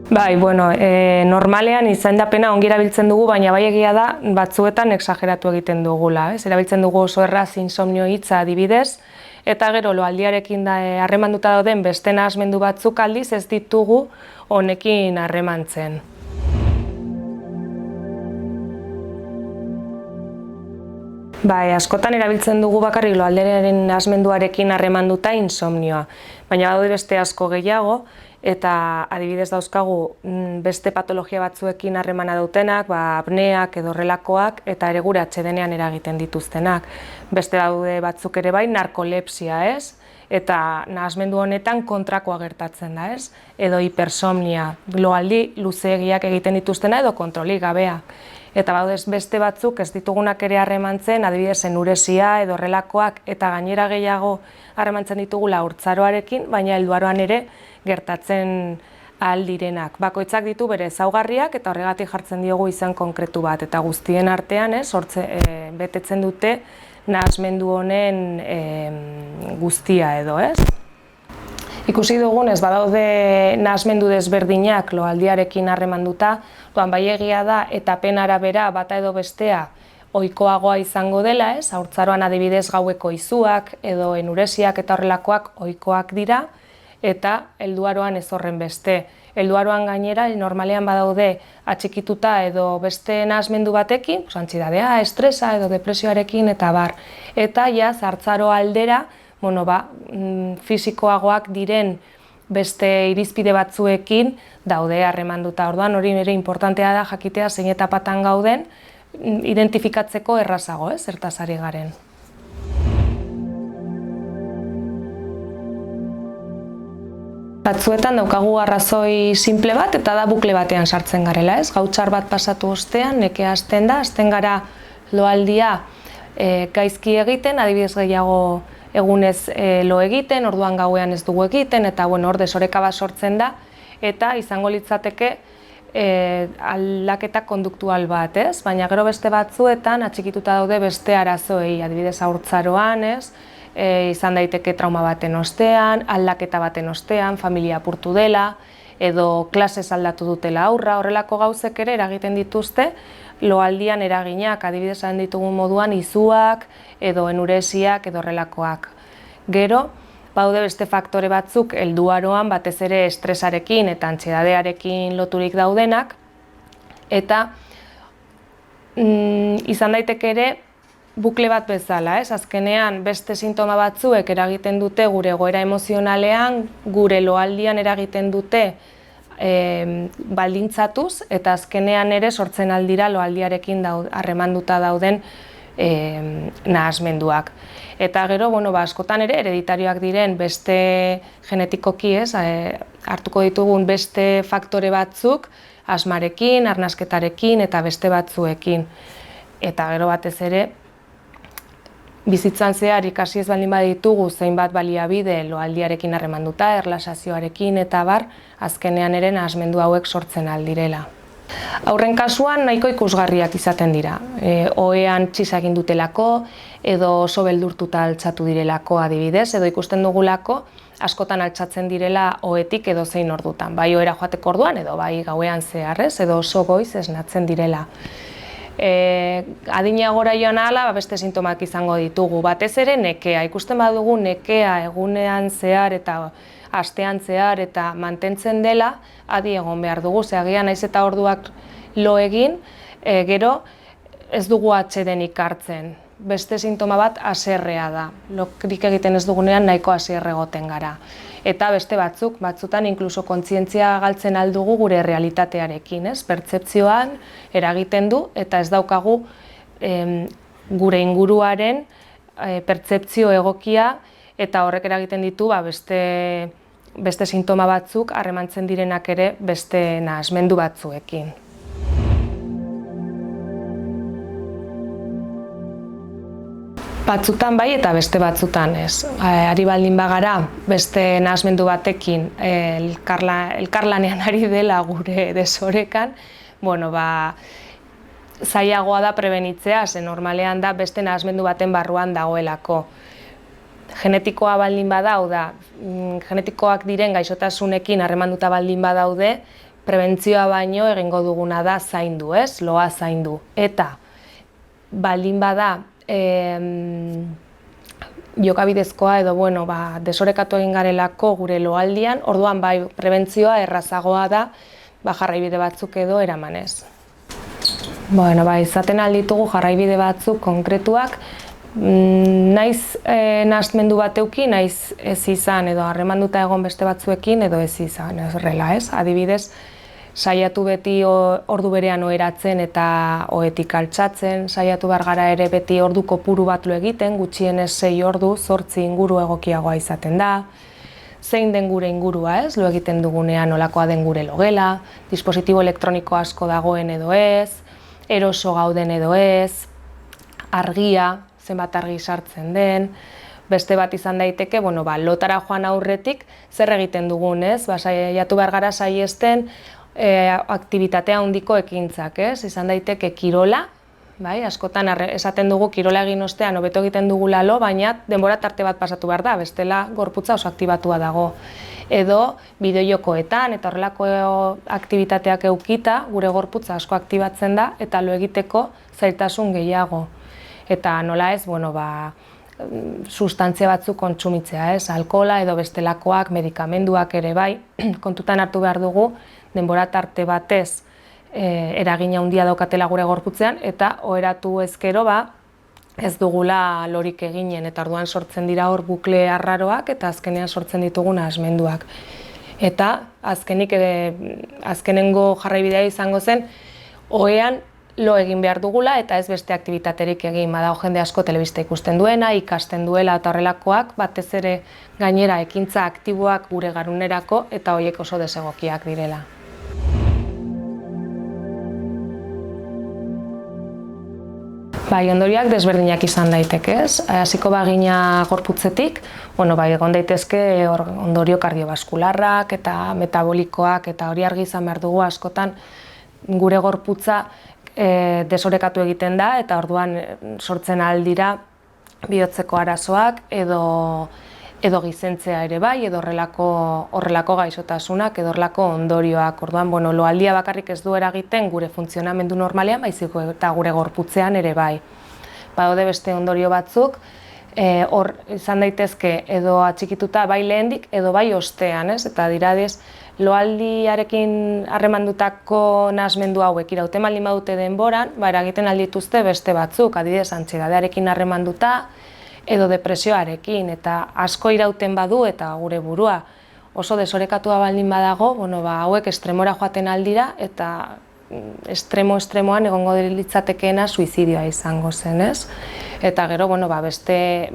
Bai, bueno, normalean izendapena ongi erabiltzen dugu, baina bai egia da batzuetan exageratu egiten dugula. Erabiltzen dugu oso erraz insomnio hitza adibidez, eta gero loaldiarekin harremanduta dauden beste nahasmendu batzuk aldiz ez ditugu honekin harremantzen. Bai, askotan erabiltzen dugu bakarrik loaldearen nahasmenduarekin harremanduta insomnioa, baina badaude beste asko gehiago, eta adibidez dauzkagu beste patologia batzuekin harremana dutenak, apneak edo horrelakoak, eta ere gure atsedenean eragiten dituztenak. Beste daude batzuk ere bai, narkolepsia, ez? Eta nahasmendu honetan kontrakoa gertatzen da, ez? Edo hipersomnia, loaldi luzeegiak egiten dituztena edo kontrolik gabea. Eta badaude beste batzuk ez ditugunak ere harremantzen, adibidez enuresia edo horrelakoak, eta gainera gehiago harremantzen ditugula haurtzaroarekin, baina helduaroan ere gertatzen ahal direnak. Bakoitzak ditu bere ezaugarriak eta horregatik jartzen diogu izen konkretu bat, eta guztien artean betetzen dute nahasmendu honen guztia edo, ez? Ikusi dugunez, badaude nahasmendu desberdinak loaldiarekin harremanduta, bai egia da etapen arabera bata edo bestea ohikoagoa izango dela, ez? Haurtzaroan adibidez gaueko izuak edo enuresiak eta horrelakoak ohikoak dira, eta helduaroan ez horren beste. Helduaroan gainera, normalean badaude atxikituta edo beste nahasmendu batekin, antsiedadea, estresa edo depresioarekin eta bar. Eta haurtzaro aldera, fisikoagoak diren beste irizpide batzuekin daude harremanduta. Orduan hori ere inportantea da jakitea zein etapatan gauden, identifikatzeko errazago, zertaz ari garen. Batzuetan daukagu arrazoi simple bat eta da bukle batean sartzen garela, ez? Gau-txar bat pasatu ostean, nekea hasten da, hasten gara loaldia gaizki egiten, adibidez gehiago egunez lo egiten, orduan gauean ez dugu egiten, eta hor desoreka bat sortzen da, eta izango litzateke aldaketa konduktual bat, ez? Baina gero beste batzuetan atxikituta daude beste arazoei, adibidez haurtzaroan, ez? Izan daiteke trauma baten ostean, aldaketa baten ostean, familia apurtu dela, edo klasez aldatu dutela aurra, horrelako gauzek ere eragiten dituzte, loaldian eraginak, adibidez ditugun moduan izuak, edo enuresiak, edo horrelakoak. Gero, badaude beste faktore batzuk helduaroan batez ere estresarekin eta antsiedadearekin loturik daudenak, eta izan daiteke ere bukle bat bezala, ez? Azkenean beste sintoma batzuek eragiten dute gure egoera emozionalean, gure loaldian eragiten dute baldintzatuz, eta azkenean ere sortzen aldira loaldiarekin harremanduta dauden nahasmenduak. Eta gero, askotan ere hereditarioak diren beste genetikoki, hartuko ditugun beste faktore batzuk, asmarekin, arnasketarekin eta beste batzuekin. Eta gero batez ere, bizitzan zehar ikasi ez baldin baditugu zeinbat baliabide loaldiarekin harremanduta, erlaxazioarekin eta bar, azkenean ere nahasmendu hauek sortzen aldirela. Haurren kasuan nahiko ikusgarriak izaten dira. Ohean txisa egin dutelako, edo oso beldurtuta altxatu direlako adibidez, edo ikusten dugulako askotan altxatzen direla ohetik edo zein ordutan. Bai ohera joateko orduan edo bai gauean zeharrez, edo oso goiz esnatzen direla. Adinagora joan ahala beste sintomak izango ditugu. Batez ere nekea. Ikusten badugu nekea egunean zehar eta astean zehar eta mantentzen dela, adi egon behar dugu. Agian naiz eta orduak lo egin, gero ez dugu atsedenik hartzen. Beste sintoma bat haserrea da. Lorik egiten ez dugunean nahiko haserre egoten gara. Eta beste batzutan inkluso kontzientzia galtzen aldugu gure realitatearekin, ez? Pertzepzioan eragiten du eta ez daukagu gure inguruaren pertzepzio egokia eta horrek eragiten ditu beste sintoma batzuk harremantzen direnak ere beste nahasmendu batzuekin. Batzutan bai eta beste batzutan ez. Ari baldin bagara beste nahasmendu batekin elkarlanean ari dela gure desorekan, zailagoa da prebenitzea, ze normalean da beste nahasmendu baten barruan dagoelako. Genetikoa baldin badau da, genetikoak diren gaixotasunekin harremanduta baldin badaude, prebentzioa baino egingo duguna da zaindu, ez? Loa zaindu. Eta baldin bada jokabidezkoa edo desorekatu egin garelako gure loaldian, orduan bai prebentzioa errazagoa da jarraibide batzuk edo eramanez. Izaten alditugu jarraibide batzuk konkretuak, naiz nahasmendu bat eduki, naiz ez izan edo harremanduta egon beste batzuekin edo ez izan, horrela ez. Adibidez, saiatu beti ordu berean oheratzen eta ohetik altxatzen, saiatu behar gara ere beti ordu kopuru bat lo egiten, gutxienez 6 ordu, 8 inguru egokiagoa izaten da. Zein den gure ingurua, ez? Lo egiten dugunean nolakoa den gure logela, dispositibo elektroniko asko dagoen edo ez, eroso gauden edo ez, argia, zenbat argi sartzen den, beste bat izan daiteke, lotara joan aurretik zer egiten dugun, ez? Saiatu behar gara saiesten aktibitatea handiko ekintzak, ez? Izan daiteke kirola, askotan esaten dugu kirola egin ostean hobeto egiten dugula lo, baina denbora tarte bat pasatu behar da, bestela gorputza oso aktibatua dago. Edo bideojokoetan eta horrelako aktibitateak eukita gure gorputza asko aktibatzen da eta lo egiteko zailtasun gehiago. Eta nola ez, sustantzia batzuk kontsumitzea, ez? Alkohola edo bestelakoak, medikamenduak ere bai, kontutan hartu behar dugu denbora tarte batez eragina handia daukatela gure gorputzean eta oheratu ezkero ez dugula lorik eginen eta orduan sortzen dira hor bukle arraroak eta azkenean sortzen ditugu nahasmenduak. Eta azkenengo jarraibidea izango zen ohean lo egin behar dugula eta ez beste aktibitaterik egin. Badago jende asko telebista ikusten duena, ikasten duela eta horrelakoak, batez ere gainera ekintza aktiboak gure garunerako eta horiek oso desegokiak direla. Ondorioak desberdinak izan daitekez. Hasiko bagina gorputzetik, egon daitezke ondorio kardiobaskularrak eta metabolikoak eta hori argi izan behar dugu askotan gure gorputza desorekatu egiten da eta orduan sortzen aldira bihotzeko arazoak edo gizentzea ere bai, edo horrelako gaixotasunak, edo horrelako ondorioak. Orduan, loaldia bakarrik ez du eragiten gure funtzionamendu normalean, baizik eta gure gorputzean ere bai. Badaude beste ondorio batzuk, hor izan daitezke edo atxikituta bai lehendik edo bai ostean, ez? Eta diradez, loaldiarekin harremandutako nahasmendu hauek irauten baldin badute denboran, eragiten aldituzte beste batzuk, adibidez antsietatearekin harremanduta, edo depresioarekin, eta asko irauten badu eta gure burua oso desorekatua baldin badago, hauek estremora joaten aldira eta estremoan egongo litzatekeena suizidioa izango zen, ez? Eta gero,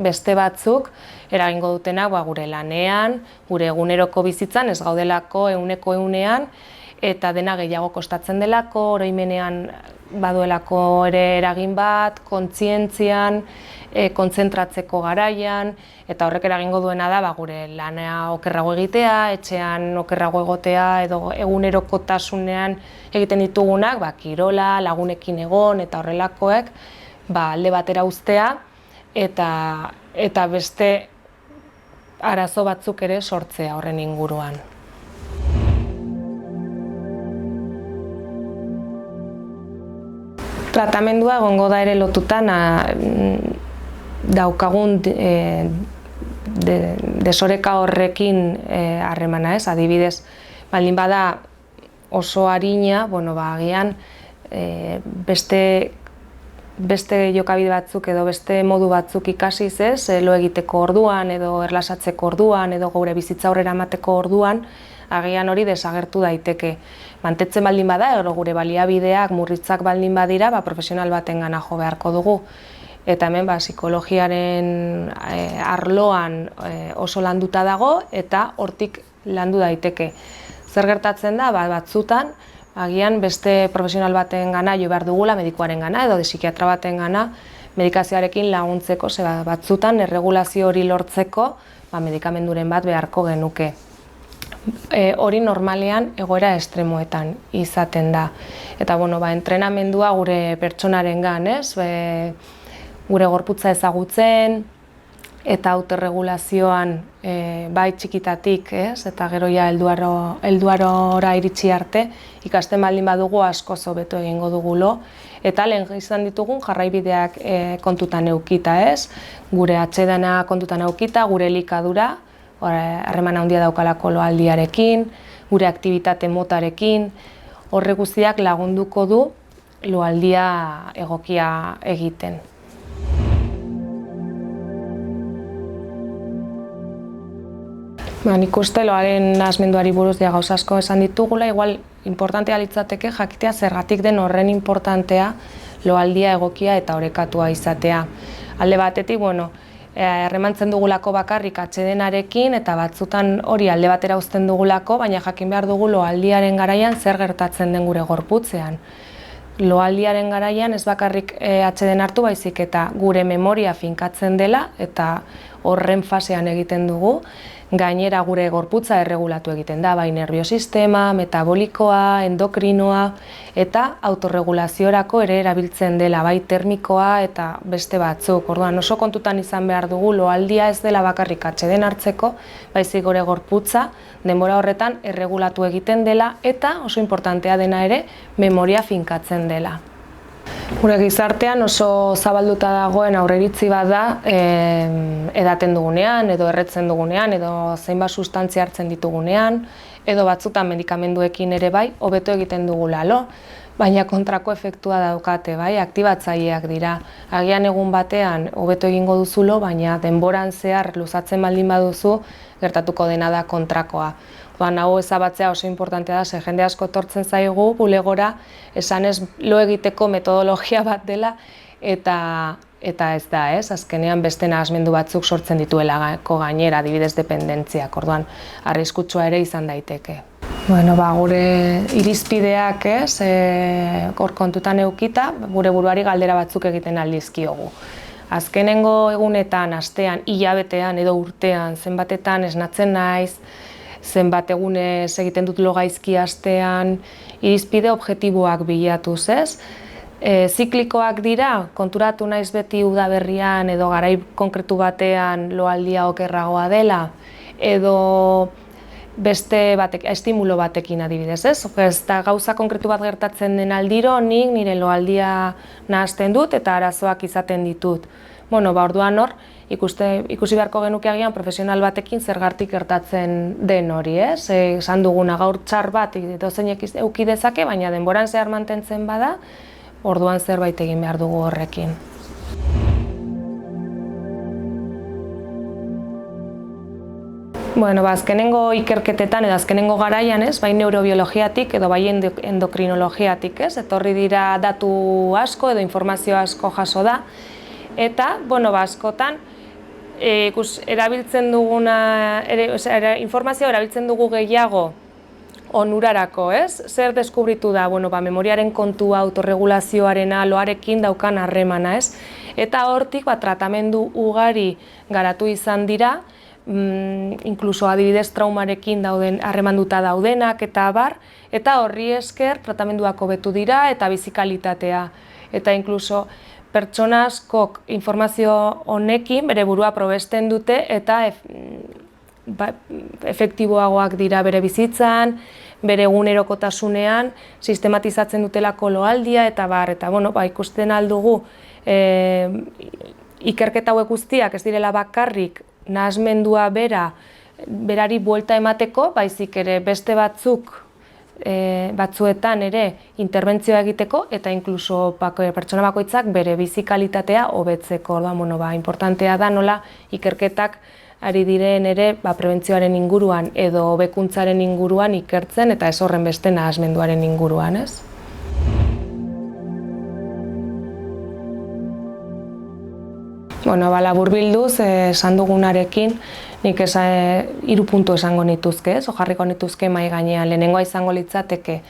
beste batzuk eragingo dutenak gure lanean, gure eguneroko bizitzan, ez gaudelako ehuneko ehunean, eta dena gehiago kostatzen delako, oroimenean baduelako ere eragin bat, kontzientzian, kontzentratzeko garaian, eta horrek eragingo duena da gure lana okerrago egitea, etxean okerrago egotea, edo egunerokotasunean egiten ditugunak, kirola, lagunekin egon, eta horrelakoek, alde batera uztea, eta beste arazo batzuk ere sortzea horren inguruan. Tratamendua egongo da ere lotutan daukagun desoreka horrekin harremana, ez? Adibidez, baldin bada oso arina, agian beste jokabide batzuk edo beste modu batzuk ikasiz, ez? Lo egiteko orduan edo erlasatzeko orduan edo gure bizitza aurrera emateko orduan, agian hori desagertu daiteke. Mantetzen baldin bada, gure baliabideak murritzak baldin badira, profesional batengana jo beharko dugu. Eta hemen psikologiaren arloan oso landuta dago eta hortik landu daiteke. Zer gertatzen da, batzutan, agian beste profesional batengana jo behar dugula, medikuarengana edo psikiatra batengana, medikazioarekin laguntzeko, batzutan erregulazio hori lortzeko medikamenduren bat beharko genuke. Hori normalean egoera estremoetan izaten da. Eta entrenamendua gure pertsonarengan, ez? Gure gorputza ezagutzen, eta autorregulazioan bai txikitatik, eta gero ja helduarora iritsi arte, ikasten baldin badugu asko hobeto egingo dugulo, eta lehen izan ditugun jarraibideak kontutan eukita, gure atsedena kontutan eukita, gure elikadura, harreman handia daukalako loaldiarekin, gure aktibitate motarekin, horre guztiak lagunduko du loaldia egokia egiten. Nik uste loaren nahasmenduari buruz gauza asko esan ditugula, igual importantea litzateke jakitea zergatik den horren importantea loaldia egokia eta orekatua izatea. Alde batetik, harremantzen dugulako bakarrik atsedenarekin eta batzutan hori alde batera uzten dugulako, baina jakin behar dugu loaldiaren garaian zer gertatzen den gure gorputzean. Loaldiaren garaian ez bakarrik atseden hartu baizik eta gure memoria finkatzen dela eta horren fasean egiten dugu, gainera gure gorputza erregulatu egiten da, bai nerviosistema, metabolikoa, endokrinoa eta autorregulaziorako ere erabiltzen dela, bai termikoa eta beste batzuk. Orduan oso kontutan izan behar dugu loaldia ez dela bakarrik atseden hartzeko, baizik gure gorputza denbora horretan erregulatu egiten dela eta oso importantea dena ere memoria finkatzen dela. Gure gizartean oso zabalduta dagoen aurreiritzi bat da edaten dugunean, edo erretzen dugunean, edo zeinbat sustantzia hartzen ditugunean, edo batzutan medikamenduekin ere bai, hobeto egiten dugula lo, baina kontrako efektua daukate, bai, aktibatzaileak dira. Agian egun batean hobeto egingo duzulo, baina denboran zehar luzatzen baldin baduzu, gertatuko dena da kontrakoa. Hau ezabatzea oso importantea da, ze jende asko etortzen zaigu bulegora esanez lo egiteko metodologia bat dela eta ez da, azkenean beste nahasmendu batzuk sortzen dituelako gainera, adibidez dependentziak, orduan arriskutsua ere izan daiteke. Gure irizpideak hor kontutan eukita, gure buruari galdera batzuk egiten aldizkiogu. Azkenengo egunetan, astean, hilabetean edo urtean, zenbatetan esnatzen naiz, zenbat egunez egiten dut lo gaizki astean, irizpide objektiboak bilatuz, ziklikoak dira, konturatu naiz beti udaberrian edo garai konkretu batean loaldia okerragoa dela, edo beste estimulo batekin adibidez, eta gauza konkretu bat gertatzen den aldiro, nik nire loaldia nahasten dut eta arazoak izaten ditut. Orduan hor, ikusi beharko genuke agian profesional batekin zergatik gertatzen den hori, esan duguna gaur txar bat edozeinek eduki dezake, baina denboran zehar mantentzen bada, orduan zerbait egin behar dugu horrekin. Azkenengo ikerketetan edo azkenengo garaian, bai neurobiologiatik edo bai endokrinologiatik, etorri dira datu asko edo informazio asko jaso da, eta, askotan, erabiltzen duguna, informazioa erabiltzen dugu gehiago onurarako, zer deskubritu da, memoriaren kontua, autorregulazioarena, loarekin daukan harremana, eta hortik tratamendu ugari garatu izan dira, inkluso adibidez traumarekin harremanduta daudenak eta bar, eta horri esker tratamenduak hobetu dira eta bizikalitatea, eta inkluso pertsona askok informazio honekin bere burua probesten dute eta efektiboagoak dira bere bizitzan, bere egunerokotasunean, sistematizatzen dutelako loaldia eta bar, eta ikusten aldugu ikerketa hauek guztiak ez direla bakarrik nahasmendua berari buelta emateko, baizik ere beste batzuetan ere interbentzioa egiteko eta inkluso pertsona bakoitzak bere bizikalitatea hobetzeko. Importantea da nola ikerketak ari diren ere prebentzioaren inguruan edo hobekuntzaren inguruan ikertzen eta ez horren beste nahasmenduaren inguruan, Laburbilduz, esan dugunarekin, nik 3 puntu esango nituzke, jarriko nituzke mahai gainean. Lehenengoa izango litzateke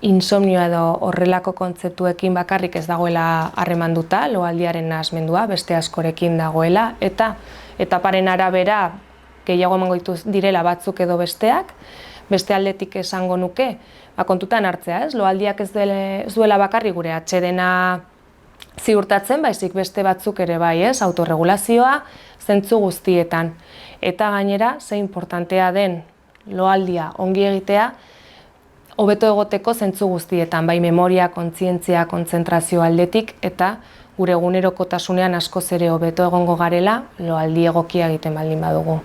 insomnioa edo horrelako kontzeptuekin bakarrik ez dagoela harremanduta, loaldiaren nahasmendua, beste askorekin dagoela, eta etaparen arabera gehiago emango direla batzuk edo besteak, beste aldetik esango nuke, kontutan hartzea, loaldiak ez duela bakarrik gure atsedena ziurtatzen, baizik beste batzuk ere bai, ez? Autorregulazioa zentzu guztietan. Eta gainera, ze importantea den loaldia ongi egitea, hobeto egoteko zentzu guztietan, bai memoria, kontzientzia, kontzentrazio aldetik, eta gure egunerokotasunean askoz ere hobeto egongo garela loaldi egokia egiten baldin badugu.